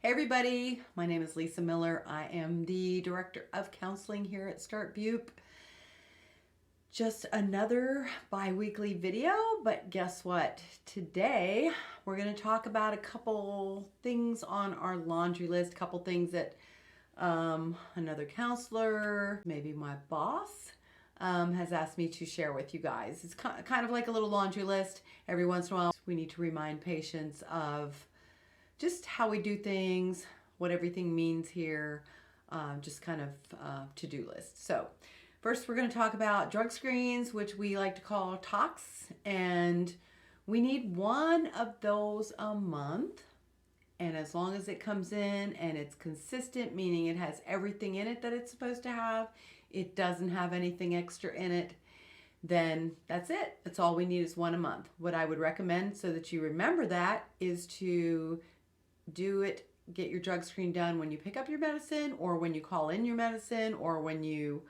Hey everybody, my name is Lisa Miller. I am the Director of Counseling here at StartBupe. Just another bi-weekly video, but guess what? Today we're going to talk about a couple things on our laundry list, a couple things that another counselor, maybe my boss, has asked me to share with you guys. It's kind of like a little laundry list. Every once in a while we need to remind patients of just how we do things, what everything means here, just kind of to-do list. So first we're going to talk about drug screens, which we like to call tox, and we need one of those a month. And as long as it comes in and it's consistent, meaning it has everything in it that it's supposed to have, it doesn't have anything extra in it, then that's it. That's all we need is one a month. What I would recommend so that you remember that is to get your drug screen done when you pick up your medicine, or when you call in your medicine, or when you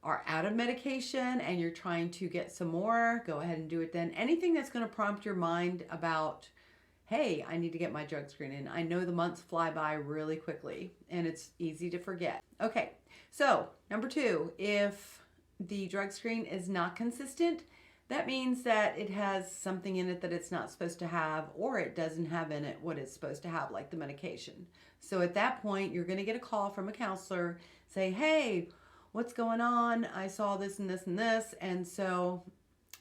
are out of medication and you're trying to get some more, go ahead and do it then. Anything that's going to prompt your mind about, hey, I need to get my drug screen in. I know the months fly by really quickly and it's easy to forget. Okay, so number 2, if the drug screen is not consistent, that means that it has something in it that it's not supposed to have, or it doesn't have in it what it's supposed to have, like the medication. So at that point, you're going to get a call from a counselor, say, hey, what's going on? I saw this and this and this. And so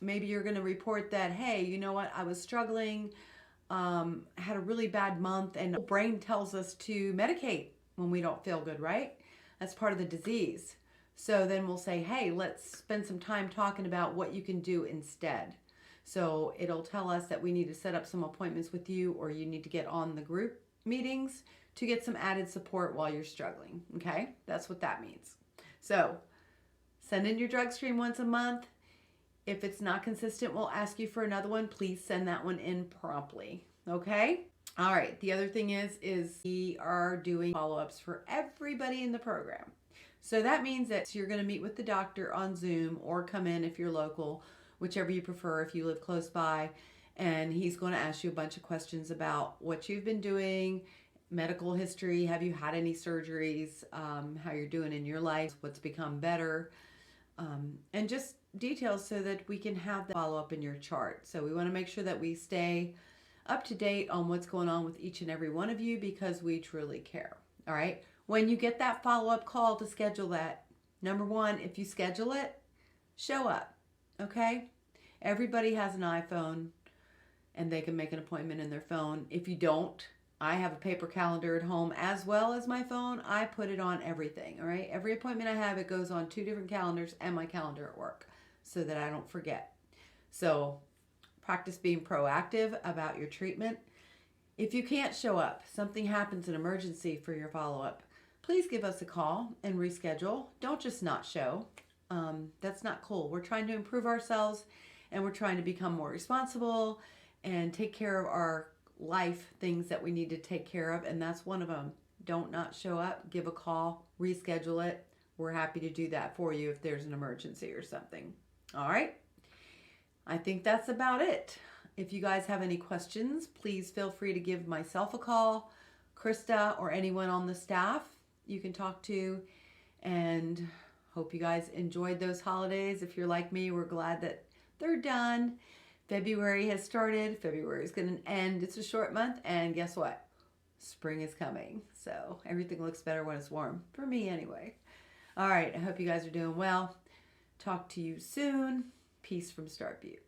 maybe you're going to report that, hey, you know what? I was struggling, had a really bad month, and the brain tells us to medicate when we don't feel good, right? That's part of the disease. So then we'll say, hey, let's spend some time talking about what you can do instead. So it'll tell us that we need to set up some appointments with you, or you need to get on the group meetings to get some added support while you're struggling. Okay, that's what that means. So send in your drug screen once a month. If it's not consistent, we'll ask you for another one. Please send that one in promptly. Okay? All right. The other thing is we are doing follow-ups for everybody in the program. So that means that you're going to meet with the doctor on Zoom, or come in if you're local, whichever you prefer if you live close by, and he's going to ask you a bunch of questions about what you've been doing, medical history, have you had any surgeries, how you're doing in your life, what's become better, and just details so that we can have the follow-up in your chart. So we want to make sure that we stay up to date on what's going on with each and every one of you, because we truly care. All right? When you get that follow-up call to schedule that, number 1, if you schedule it, show up, okay? Everybody has an iPhone and they can make an appointment in their phone. If you don't, I have a paper calendar at home as well as my phone. I put it on everything, all right? Every appointment I have, it goes on 2 different calendars and my calendar at work so that I don't forget. So practice being proactive about your treatment. If you can't show up, something happens, an emergency for your follow-up, please give us a call and reschedule. Don't just not show. That's not cool. We're trying to improve ourselves, and we're trying to become more responsible and take care of our life things that we need to take care of, and that's one of them. Don't not show up. Give a call. Reschedule it. We're happy to do that for you if there's an emergency or something. All right? I think that's about it. If you guys have any questions, please feel free to give myself a call, Krista, or anyone on the staff you can talk to, and hope you guys enjoyed those holidays. If you're like me, we're glad that they're done. February has started. February is going to end. It's a short month, and guess what? Spring is coming. So everything looks better when it's warm, for me anyway. All right, I hope you guys are doing well. Talk to you soon. Peace from StartBupe.